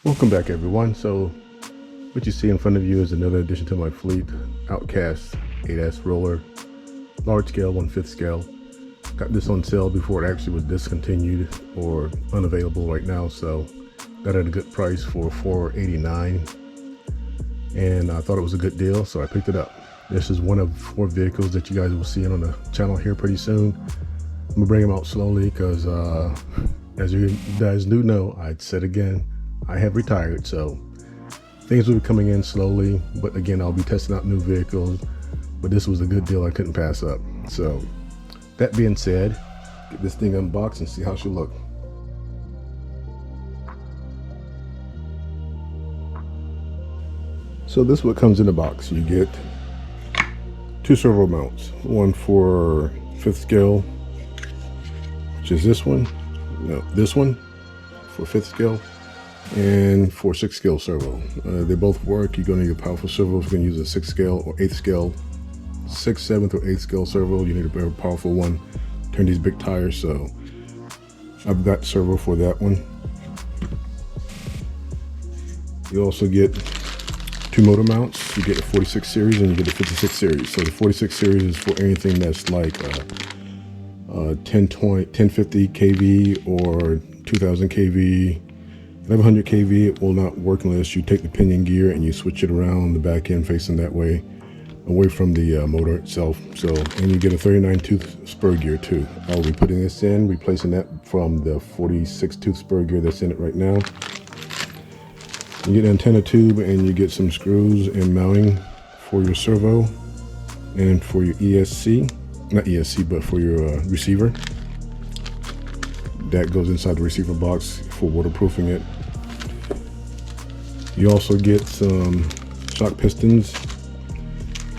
Welcome back, everyone. So what you see in front of you is another addition to my fleet, Outcast 8S roller, large scale, 1/5 scale. Got this on sale before it actually was discontinued or unavailable right now, so got it at a good price for $489, and I thought it was a good deal, so I picked it up. This is one of 4 vehicles that you guys will see on the channel here pretty soon. I'm gonna bring them out slowly because as you guys do know, I'd said again, I have retired, so things will be coming in slowly, but again, I'll be testing out new vehicles, but this was a good deal I couldn't pass up. So that being said, get this thing unboxed and see how she look. So this is what comes in the box. You get 2 servo mounts, one for 5th scale, which is this one, no, this one for 5th scale, and for 6th scale servo. They both work. You're going to need a powerful servo if you're going to use a 6th scale or 8th scale, 6th, 7th, or 8th scale servo. You need a very powerful one. Turn these big tires, so I've got servo for that one. You also get 2 motor mounts. You get a 46 series and you get a 56 series. So the 46 series is for anything that's like 1050 kV or 2000 kV. 1100 kV, it will not work unless you take the pinion gear and you switch it around the back end facing that way, away from the motor itself. So, and you get a 39 tooth spur gear too. I'll be putting this in, replacing that from the 46 tooth spur gear that's in it right now. You get an antenna tube and you get some screws and mounting for your servo and for your ESC, not ESC, but for your receiver. That goes inside the receiver box for waterproofing it. You also get some shock pistons.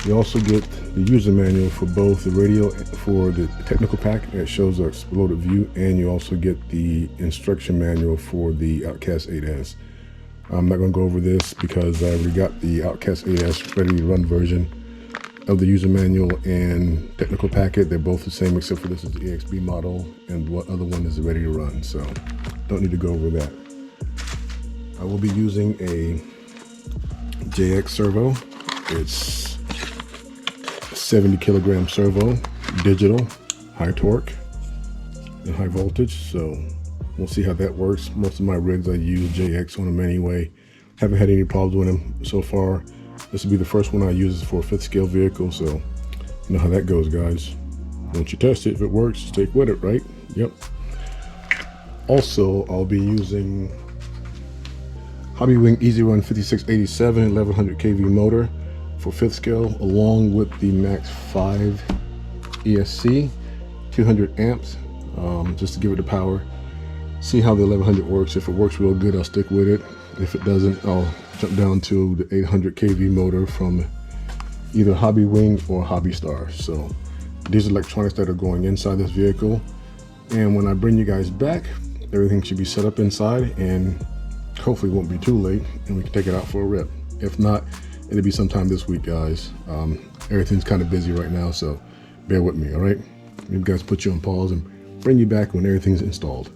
You also get the user manual for both the radio, for the technical pack that shows the exploded view, and you also get the instruction manual for the Outcast 8S. I'm not going to go over this because I already got the Outcast 8S ready to run version of the user manual and technical packet. They're both the same except for this is the EXB model and what other one is ready to run, so don't need to go over that. I will be using a JX servo. It's a 70 kilogram servo, digital, high torque and high voltage, so we'll see how that works. Most of my rigs I use JX on them anyway. Haven't had any problems with them so far. This will be the first one I use for a 5th scale vehicle, so you know how that goes, guys. Once you test it, if it works, stick with it, right? Yep. Also, I'll be using Hobbywing Easy Run 5687 1100 kV motor for 5th scale, along with the Max5 ESC 200 amps, just to give it the power. See how the 1100 works. If it works real good, I'll stick with it. If it doesn't, I'll jump down to the 800 kV motor from either Hobbywing or Hobbystar. So these are electronics that are going inside this vehicle, and when I bring you guys back, everything should be set up inside and hopefully it won't be too late and we can take it out for a rip. If not, it'll be sometime this week, guys. Everything's kind of busy right now, so bear with me, all right? You guys put you on pause and bring you back when everything's installed.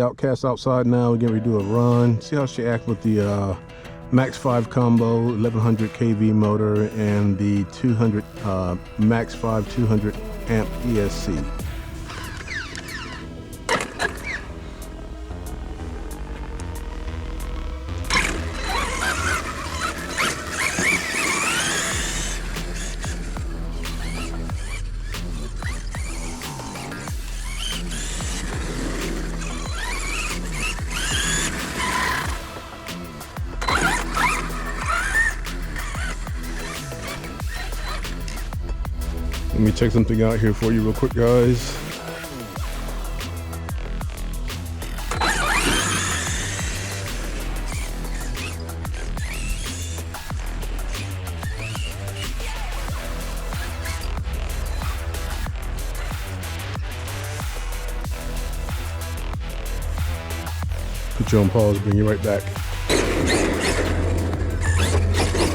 the Outcast outside now. We're getting ready to do a run. See how she acts with the Max5 Combo 1100 kV motor and the 200 Max5 200 amp ESC. Let me check something out here for you real quick, guys. Put you on pause, bring you right back.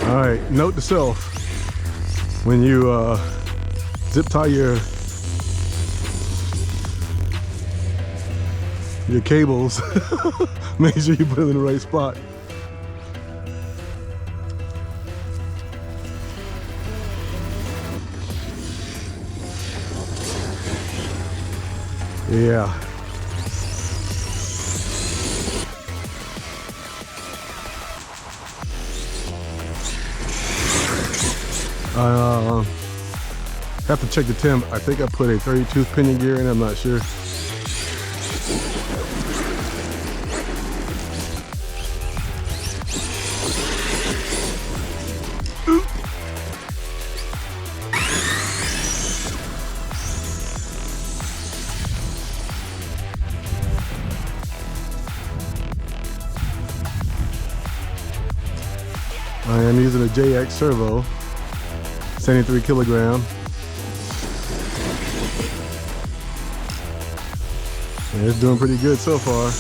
All right, note to self, when you zip tie your cables, make sure you put them in the right spot. Yeah. Have to check the temp. I think I put a 30-tooth pinion gear in, I'm not sure. I am using a JX Servo, 73 kilogram. And it's doing pretty good so far.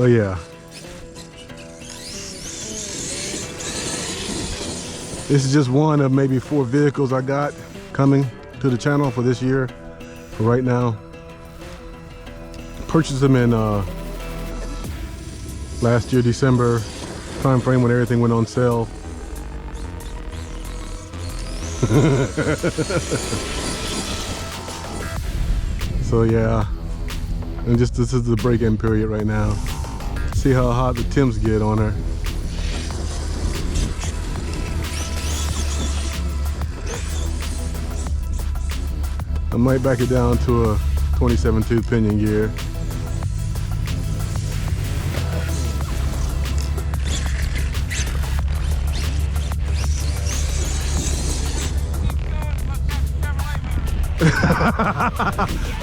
Oh yeah. This is just one of maybe 4 vehicles I got coming to the channel for this year. For right now, purchased them in last year December time frame when everything went on sale. So yeah, and just this is the break-in period right now. See how hot the temps get on her. I might back it down to a 27-tooth pinion gear.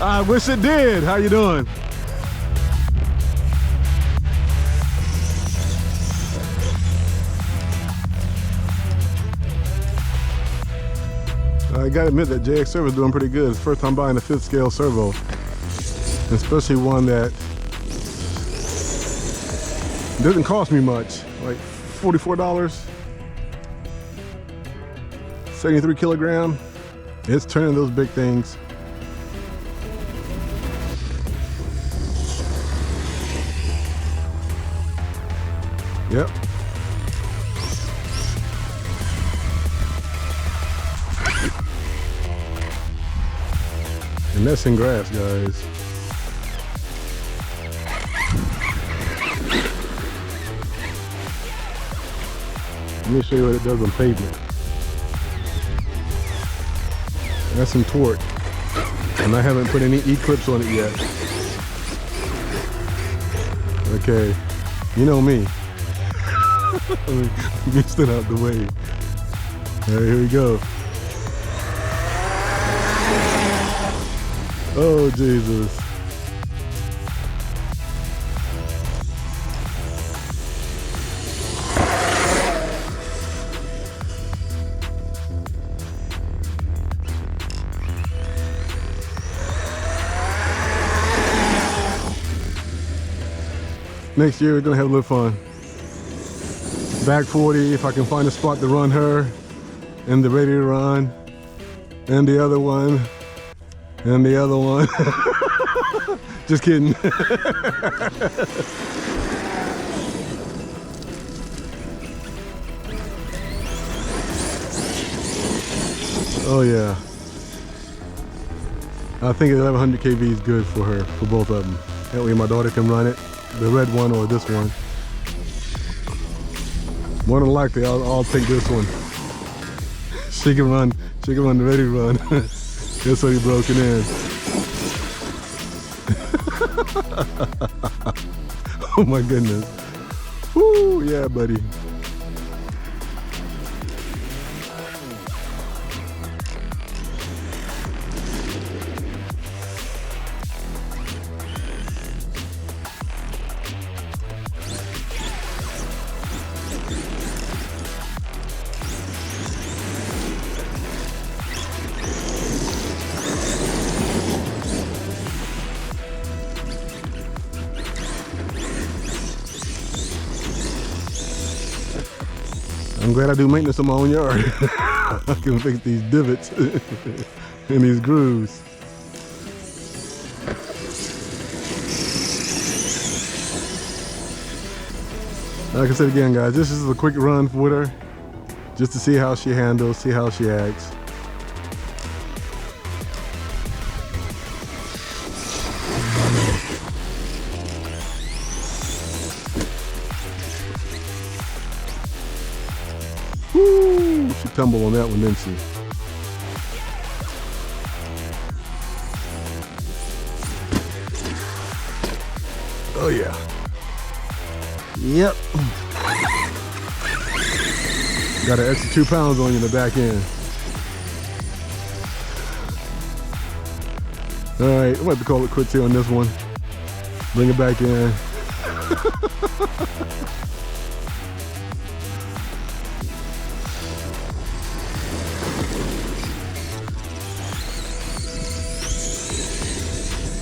I wish it did. How you doing? I gotta admit that JX Servo is doing pretty good. It's the first time buying a 5th scale servo, especially one that doesn't cost me much, like $44, 73 kilogram. It's turning those big things. Yep. And that's in grass, guys. Let me show you what it does on pavement. That's some torque, and I haven't put any E-clips on it yet. Okay, you know me. Let me stand out the way. All right, here we go. Oh, Jesus. Next year we're gonna have a little fun. Back 40, if I can find a spot to run her, and the ready to run, and the other one, and the other one. Just kidding. Oh yeah. I think 1100 kV is good for her, for both of them. That way my daughter can run it, the red one or this one. More than likely, I'll take this one. She can run the ready run. That's what he broken in. Oh my goodness. Woo, yeah, buddy. I'm glad I do maintenance on my own yard. I can fix these divots and these grooves. Like I said again, guys, this is a quick run with her, just to see how she handles, see how she acts. Woo! She tumbled on that one, didn't she? Oh yeah. Yep. Got an extra 2 pounds on you in the back end. All right, I'm about to call it quits here on this one. Bring it back in.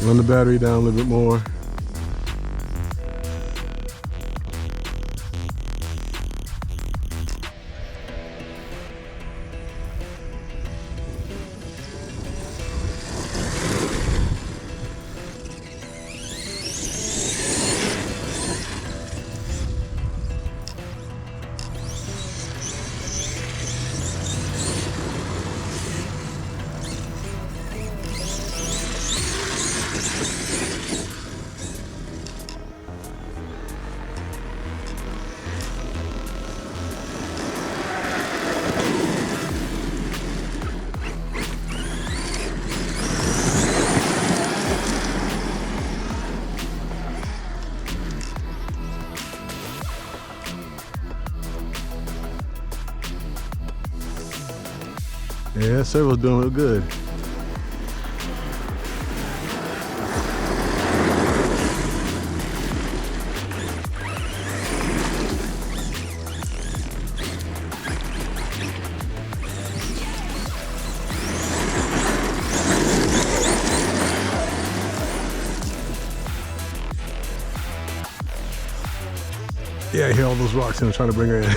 Run the battery down a little bit more. Yeah, servo's doing real good. Yeah, I hear all those rocks and I'm trying to bring her in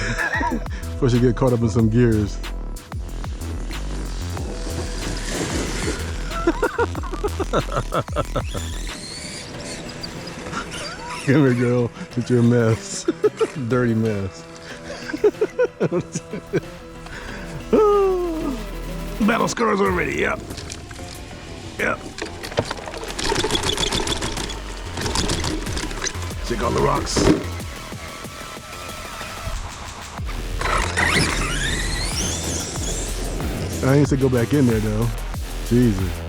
before she get caught up in some gears. Come here, girl. It's your mess. Dirty mess. Battle scars already, yep. Yep. Check all the rocks. I ain't say go back in there though. Jesus.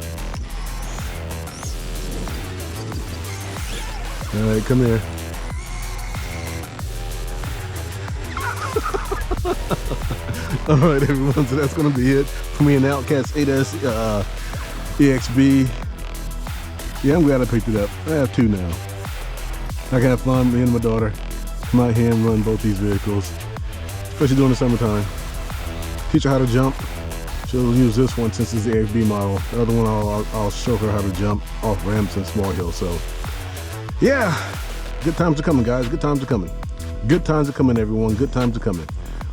All right, come here. All right, everyone, so that's gonna be it for me and the Outcast 8S EXB. Yeah, I'm glad I picked it up. I have 2 now. I can have fun, me and my daughter. Come out here and run both these vehicles, especially during the summertime. Teach her how to jump. She'll use this one since it's the EXB model. The other one, I'll show her how to jump off ramps and small hills. So, yeah, Good times are coming, guys. Good times are coming. Good times are coming, everyone. Good times are coming.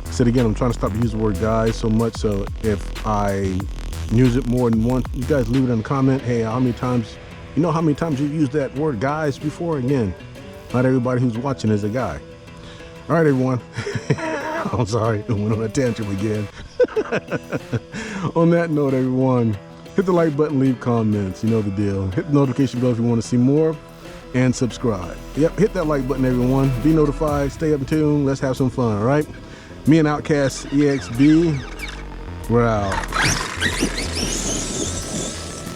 I said again, I'm trying to stop to use the word guys so much, so if I use it more than once, you guys leave it in the comment. Hey, how many times, you know how many times you used that word guys before? Again, not everybody who's watching is a guy. All right, everyone. I'm sorry, I went on a tangent again. On that note, everyone, hit the like button, leave comments, you know the deal. Hit the notification bell if you want to see more, and subscribe. Yep, hit that like button, everyone. Be notified, stay up in tune, let's have some fun, all right? Me and Outcast EXB, we're out.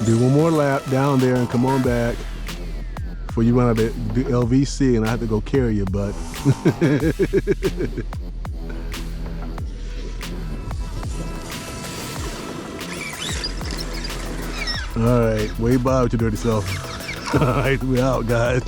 Do one more lap down there and come on back before you run out of the LVC and I have to go carry your butt. All right, wave bye with your dirty self. All right, we out, guys.